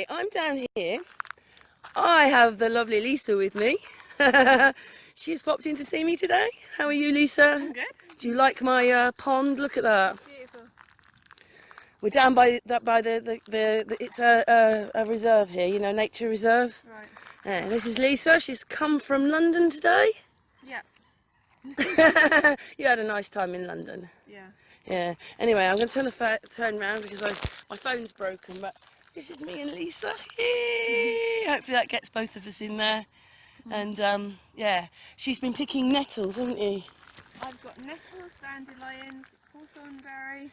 Anyway, I'm down here. I have the lovely Lisa with me. She's popped in to see me today. How are you, Lisa? I'm good. Do you like my pond? Look at that. Beautiful. We're down by the it's a reserve here, you know, nature reserve. Right. Yeah, this is Lisa. She's come from London today. Yeah. You had a nice time in London. Yeah. Yeah. Anyway, I'm going to turn around because my phone's broken, but this is me and Lisa. Yay! Hopefully that gets both of us in there. And yeah, she's been picking nettles, haven't you? I've got nettles, dandelions, hawthornberry,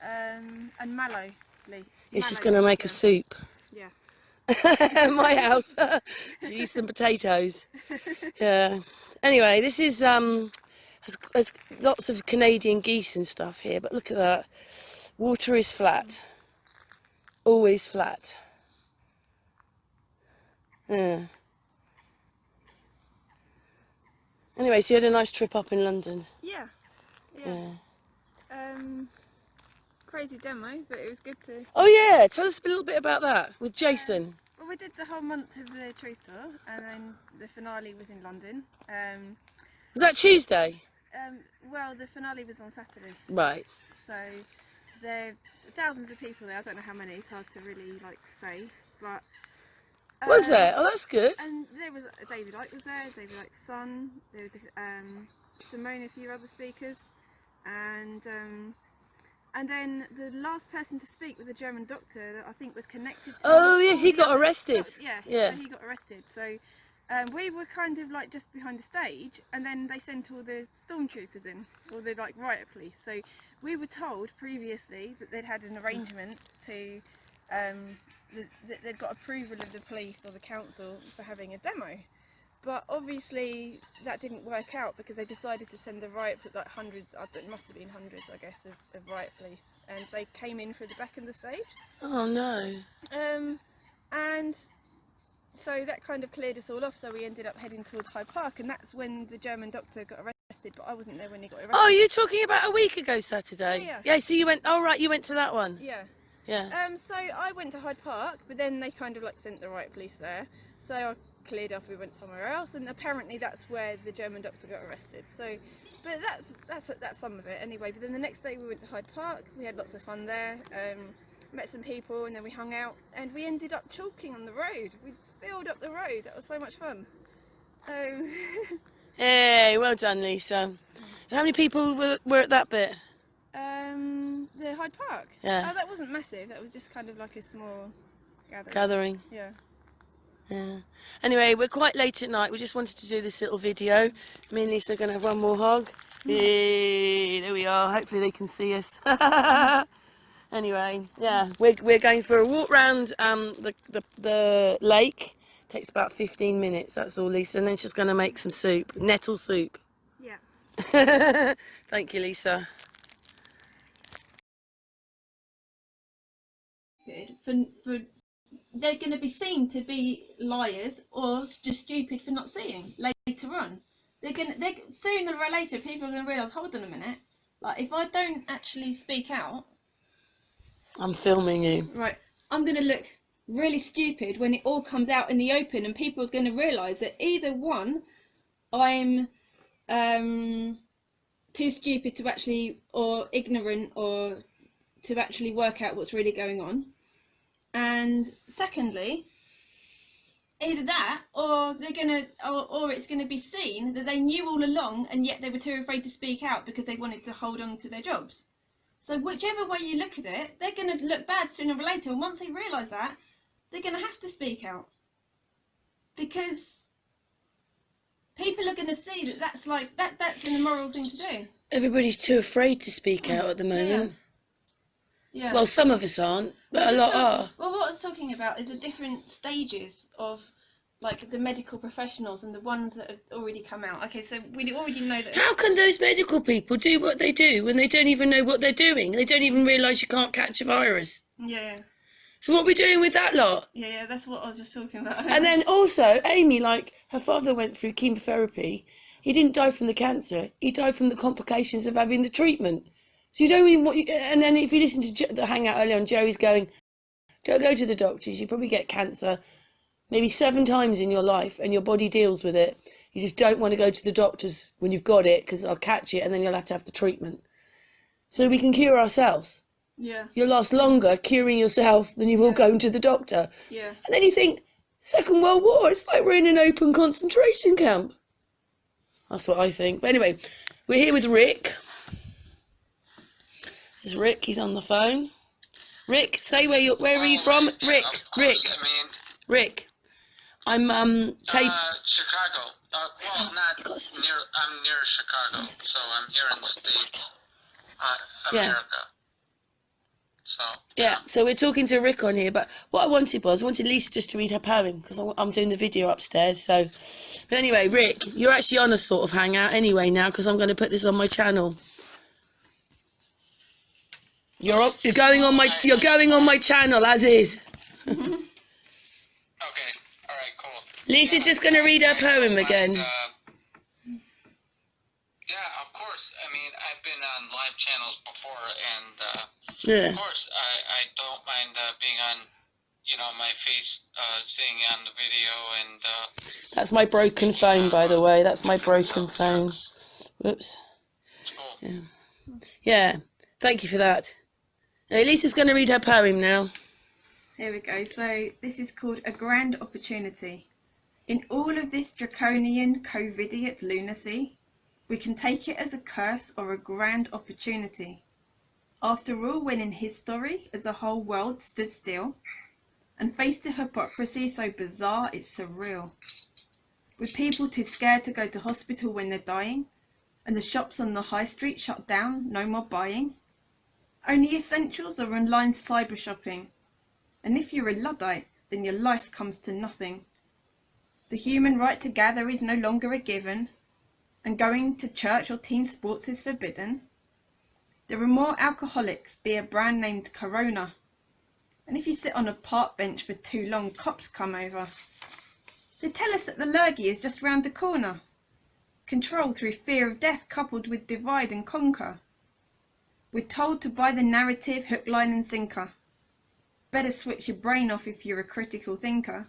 and mallow leaf. Yeah, she's going to make a soup. Yeah. At my house. She eats some potatoes. Yeah. Anyway, this is has lots of Canadian geese and stuff here, but look at that. Water is flat. Always flat. Yeah. Anyway, so you had a nice trip up in London. Yeah. Yeah. Crazy demo, but it was good to. Oh yeah, tell us a little bit about that with Jason. Well, we did the whole month of the truth tour, and then the finale was in London. Was that Tuesday? Well, the finale was on Saturday. Right. So there are thousands of people there. I don't know how many. It's hard to really say, but. Was there? Oh, that's good. And there was David Icke was there. David Icke's son. There was Simone, a few other speakers, and then the last person to speak was a German doctor that I think was connected to. Oh yes, he got arrested. Yeah. Yeah. So he got arrested. So we were kind of just behind the stage, and then they sent all the stormtroopers in, all the riot police. So we were told previously that they'd had an arrangement to. They'd got approval of the police or the council for having a demo, but obviously that didn't work out because they decided to send the riot, hundreds, it must have been hundreds I guess, of riot police, and they came in through the back of the stage. Oh no. And so that kind of cleared us all off, so we ended up heading towards Hyde Park, and that's when the German doctor got arrested, but I wasn't there when he got arrested. Oh, you're talking about a week ago Saturday? Yeah. Yeah, so you went, oh right, you went to that one. Yeah. Yeah. So I went to Hyde Park, but then they kind of sent the riot police there. So I cleared off. We went somewhere else, and apparently that's where the German doctor got arrested. So, but that's some of it anyway. But then the next day we went to Hyde Park. We had lots of fun there. Met some people, and then we hung out, and we ended up chalking on the road. We filled up the road. That was so much fun. Hey, well done, Lisa. So how many people were at that bit? The Hyde Park. Yeah. Oh, that wasn't massive. That was just kind of a small Gathering. Yeah. Yeah. Anyway, we're quite late at night. We just wanted to do this little video. Me and Lisa are going to have one more hug. Yay, there we are. Hopefully they can see us. Anyway, yeah, we're going for a walk round the lake. Takes about 15 minutes. That's all, Lisa. And then she's going to make some soup, nettle soup. Yeah. Thank you, Lisa. For they're going to be seen to be liars or just stupid for not seeing later on. Sooner or later people are going to realise, hold on a minute, if I don't actually speak out, I'm filming you. Right, I'm going to look really stupid when it all comes out in the open, and people are going to realise that either one, I'm too stupid to actually, or ignorant, or to actually work out what's really going on. And secondly, either that, or they're gonna, or it's gonna be seen that they knew all along, and yet they were too afraid to speak out because they wanted to hold on to their jobs. So whichever way you look at it, they're gonna look bad sooner or later. And once they realise that, they're gonna have to speak out because people are gonna see that that's an immoral thing to do. Everybody's too afraid to speak out at the moment. Yeah. Well, some of us aren't, but a lot are. Well, what I was talking about is the different stages of the medical professionals and the ones that have already come out. Okay, so we already know that. How can those medical people do what they do when they don't even know what they're doing? They don't even realise you can't catch a virus. Yeah. So what are we doing with that lot? Yeah, that's what I was just talking about. And then also, Amy, her father went through chemotherapy. He didn't die from the cancer. He died from the complications of having the treatment. So you don't even want... And then if you listen to the hangout earlier on, Joey's going, Don't go to the doctors. You probably get cancer maybe 7 times in your life, and your body deals with it. You just don't want to go to the doctors when you've got it, because they'll catch it and then you'll have to have the treatment. So we can cure ourselves. Yeah. You'll last longer curing yourself than you will going to the doctor. Yeah. And then you think, Second World War, it's like we're in an open concentration camp. That's what I think. But anyway, we're here with Rick. There's Rick, he's on the phone. Rick, say where are you from? Rick, Rick, Rick. I'm Chicago. Well, not near. I'm near Chicago, so I'm here in the States, America. So yeah. So we're talking to Rick on here, but what I wanted Lisa just to read her poem, because I'm doing the video upstairs. So, but anyway, Rick, you're actually on a sort of hangout anyway now, because I'm going to put this on my channel. You're going on my channel as is. Okay. All right. Cool. Lisa's just going to read her poem again. Yeah, of course. I mean, I've been on live channels before, and Yeah. of course, I don't mind being on, my face, seeing on the video, and that's my broken phone, by the way. That's my broken phone. Whoops. It's cool. Yeah. Yeah. Thank you for that. Lisa's going to read her poem now. Here we go. So this is called A Grand Opportunity. In all of this draconian COVIDiot lunacy, we can take it as a curse or a grand opportunity. After all, when in his story, as the whole world stood still and faced a hypocrisy so bizarre it's surreal, with people too scared to go to hospital when they're dying, and the shops on the high street shut down, no more buying, only essentials or online cyber shopping, and if you're a Luddite, then your life comes to nothing. The human right to gather is no longer a given, and going to church or team sports is forbidden. There are more alcoholics, be a brand named Corona, and if you sit on a park bench for too long, cops come over. They tell us that the lurgy is just round the corner. Control through fear of death coupled with divide and conquer. We're told to buy the narrative hook, line and sinker. Better switch your brain off if you're a critical thinker.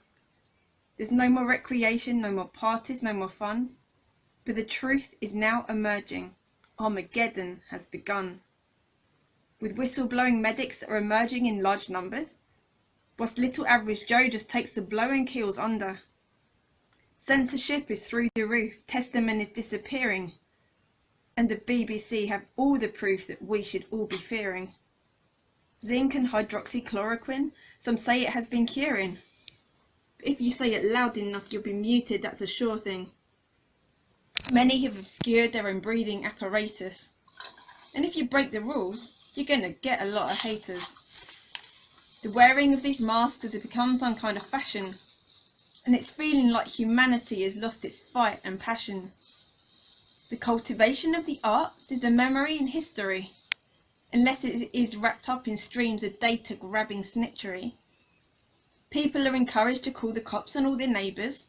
There's no more recreation, no more parties, no more fun. But the truth is now emerging. Armageddon has begun. With whistleblowing medics that are emerging in large numbers, whilst little average Joe just takes the blow and keels under. Censorship is through the roof, Testament is disappearing, and the BBC have all the proof that we should all be fearing. Zinc and hydroxychloroquine, some say it has been curing. But if you say it loud enough, you'll be muted, that's a sure thing. Many have obscured their own breathing apparatus. And if you break the rules, you're going to get a lot of haters. The wearing of these masks has become some kind of fashion, and it's feeling like humanity has lost its fight and passion. The cultivation of the arts is a memory in history, unless it is wrapped up in streams of data-grabbing snitchery. People are encouraged to call the cops on all their neighbours,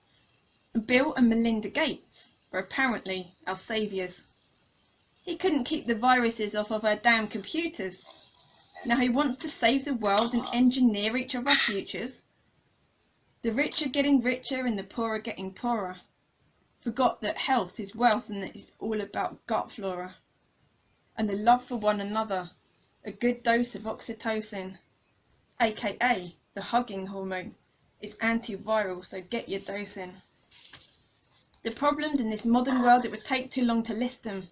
and Bill and Melinda Gates were apparently our saviours. He couldn't keep the viruses off of our damn computers. Now he wants to save the world and engineer each of our futures. The rich are getting richer and the poor are getting poorer. Forgot that health is wealth and that it's all about gut flora. And the love for one another, a good dose of oxytocin, aka the hugging hormone, is antiviral, so get your dose in. The problems in this modern world, it would take too long to list them.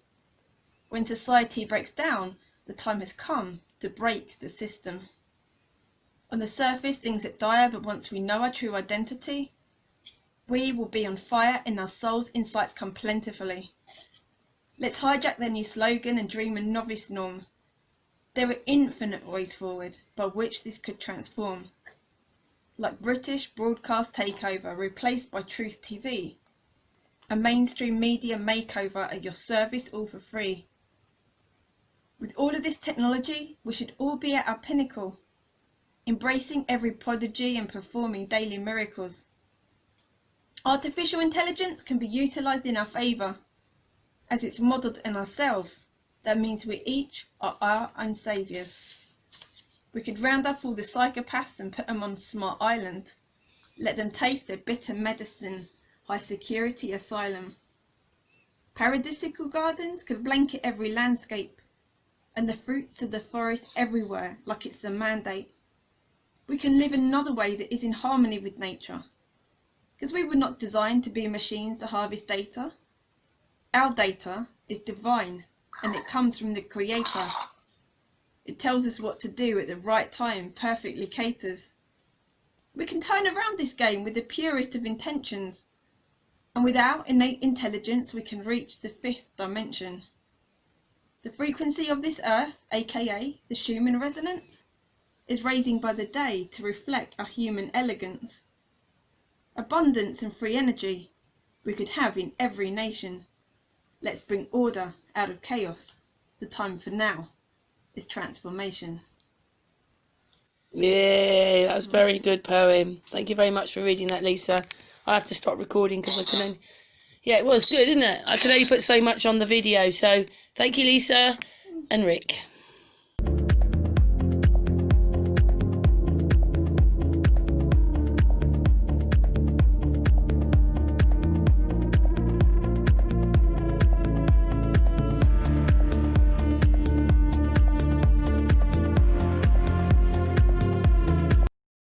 When society breaks down, the time has come to break the system. On the surface, things are dire, but once we know our true identity, we will be on fire and our souls' insights come plentifully. Let's hijack their new slogan and dream a novice norm. There are infinite ways forward by which this could transform. Like British broadcast takeover replaced by Truth TV. A mainstream media makeover at your service, all for free. With all of this technology, we should all be at our pinnacle, embracing every prodigy and performing daily miracles. Artificial intelligence can be utilised in our favour, as it's modelled in ourselves. That means we each are our own saviours. We could round up all the psychopaths and put them on Smart Island. Let them taste their bitter medicine, high security asylum. Paradisical gardens could blanket every landscape, and the fruits of the forest everywhere like it's a mandate. We can live another way that is in harmony with nature, because we were not designed to be machines to harvest data. Our data is divine, and it comes from the Creator. It tells us what to do at the right time, perfectly caters. We can turn around this game with the purest of intentions, and with our innate intelligence we can reach the 5th dimension. The frequency of this earth, aka the Schumann resonance, is raising by the day to reflect our human elegance. Abundance and free energy we could have in every nation. Let's bring order out of chaos. The time for now is transformation. Yeah, that's a very good poem. Thank you very much for reading that, Lisa. I have to stop recording because I can only... Yeah, it was good, isn't it? I can only put so much on the video. So thank you, Lisa and Rick.